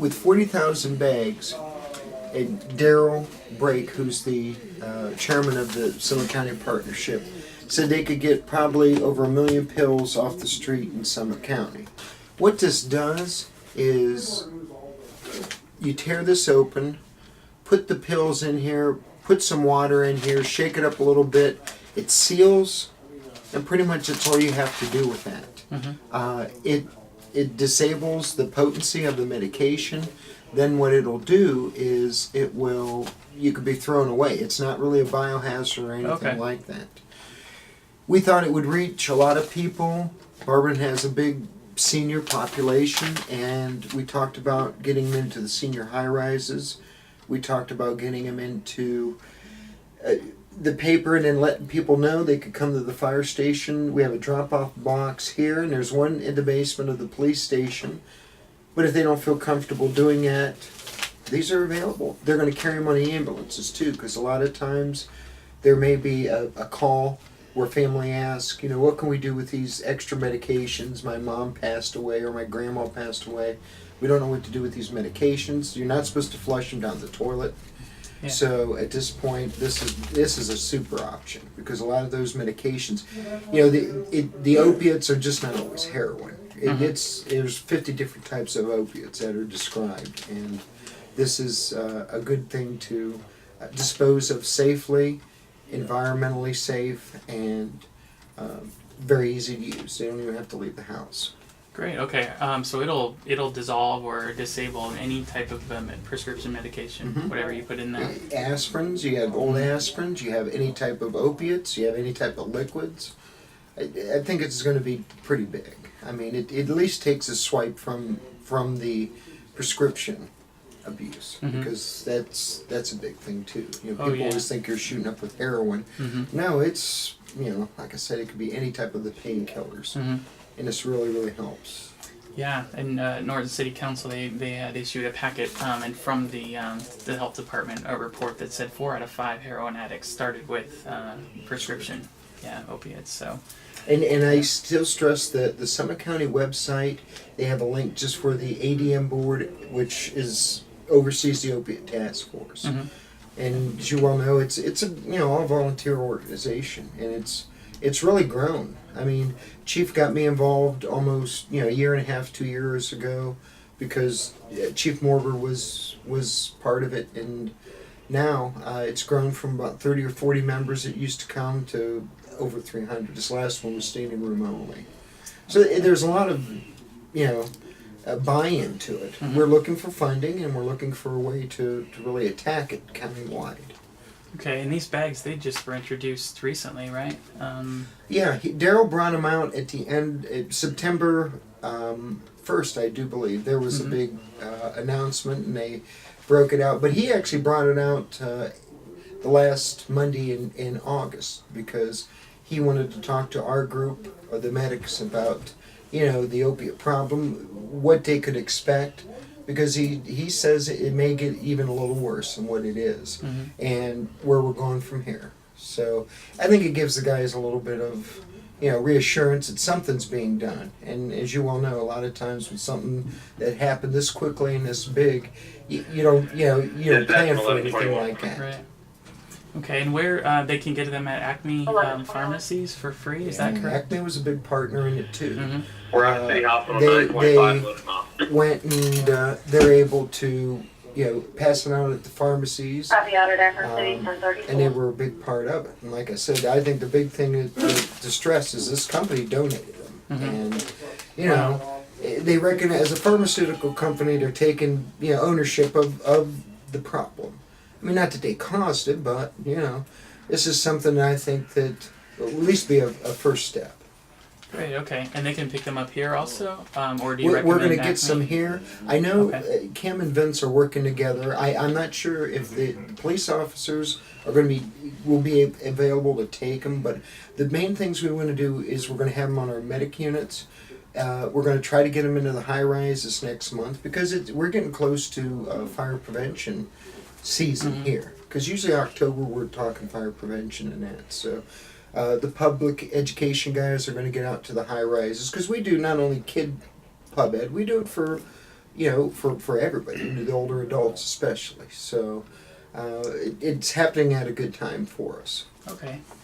with 40,000 bags, and Daryl Brake, who's the chairman of the Summit County Partnership, said they could get probably over 1 million pills off the street in Summit County. What this does is you tear this open, put the pills in here, put some water in here, shake it up a little bit, it seals, and pretty much that's all you have to do with that. It disables the potency of the medication. Then what it'll do is you could be thrown away. It's not really a biohazard or anything like that. We thought it would reach a lot of people. Barberton has a big senior population, and we talked about getting them into the senior high-rises. We talked about getting them into the paper and then letting people know they could come to the fire station. We have a drop-off box here, and there's one in the basement of the police station. But if they don't feel comfortable doing that, these are available. They're going to carry them on the ambulances too, because a lot of times there may be a call where family asks, what can we do with these extra medications? My mom passed away or my grandma passed away. We don't know what to do with these medications. You're not supposed to flush them down the toilet. Yeah. So at this point, this is a super option, because a lot of those medications, the opiates are just not always heroin. There's 50 different types of opiates that are described, and this is a good thing to dispose of safely, environmentally safe, and very easy to use. They don't even have to leave the house. Great. Okay. So it'll dissolve or disable any type of prescription medication, whatever you put in there. Aspirins. You have old aspirins. You have any type of opiates. You have any type of liquids. I think it's going to be pretty big. I mean, it at least takes a swipe from the prescription abuse, because that's a big thing too. People always think you're shooting up with heroin. No, it's like I said, it could be any type of the painkillers, and this really, really helps. Yeah, and Norton City Council they had issued a packet and from the health department a report that said 4 out of 5 heroin addicts started with prescription opiates. So. And I still stress that the Summit County website, they have a link just for the ADM board, which oversees the Opiate Task Force. And as you well know, it's a all volunteer organization, and it's really grown. I mean, Chief got me involved almost a year and a half, 2 years ago, because Chief Morber was part of it, and now it's grown from about 30 or 40 members that used to come to over 300. This last one was standing room only. So there's a lot of, buy-in to it. We're looking for funding, and we're looking for a way to really attack it county-wide. Okay, and these bags, they just were introduced recently, right? Daryl brought them out at the end, September 1st, I do believe. There was a big announcement, and they broke it out. But he actually brought it out the last Monday in August, because he wanted to talk to our group of the medics about, the opiate problem, what they could expect, because he says it may get even a little worse than what it is, and where we're going from here. So I think it gives the guys a little bit of, reassurance that something's being done. And as you well know, a lot of times with something that happened this quickly and this big, you don't plan for anything like that. Right. Okay, and where they can get them at Acme pharmacies for free? Is that correct? Acme was a big partner in it too. We're at City Hospital. They went and they're able to pass it out at the pharmacies. And they were a big part of it. And like I said, I think the big thing to stress is this company donated them, and they recognize, as a pharmaceutical company, they're taking ownership of the problem. I mean, not that they caused it, but, this is something that I think that will at least be a first step. Great, okay. And they can pick them up here also? Or do you recommend We're going to Acme? get some here. I know Cam and Vince are working together. I'm not sure if the police officers will be available to take them, but the main things we want to do is we're going to have them on our medic units. We're going to try to get them into the high-rise this next month, because we're getting close to fire prevention season here, because usually October we're talking fire prevention and that. So the public education guys are going to get out to the high rises, because we do not only kid pub ed, we do it for for everybody, the older adults especially. So it's happening at a good time for us. Okay.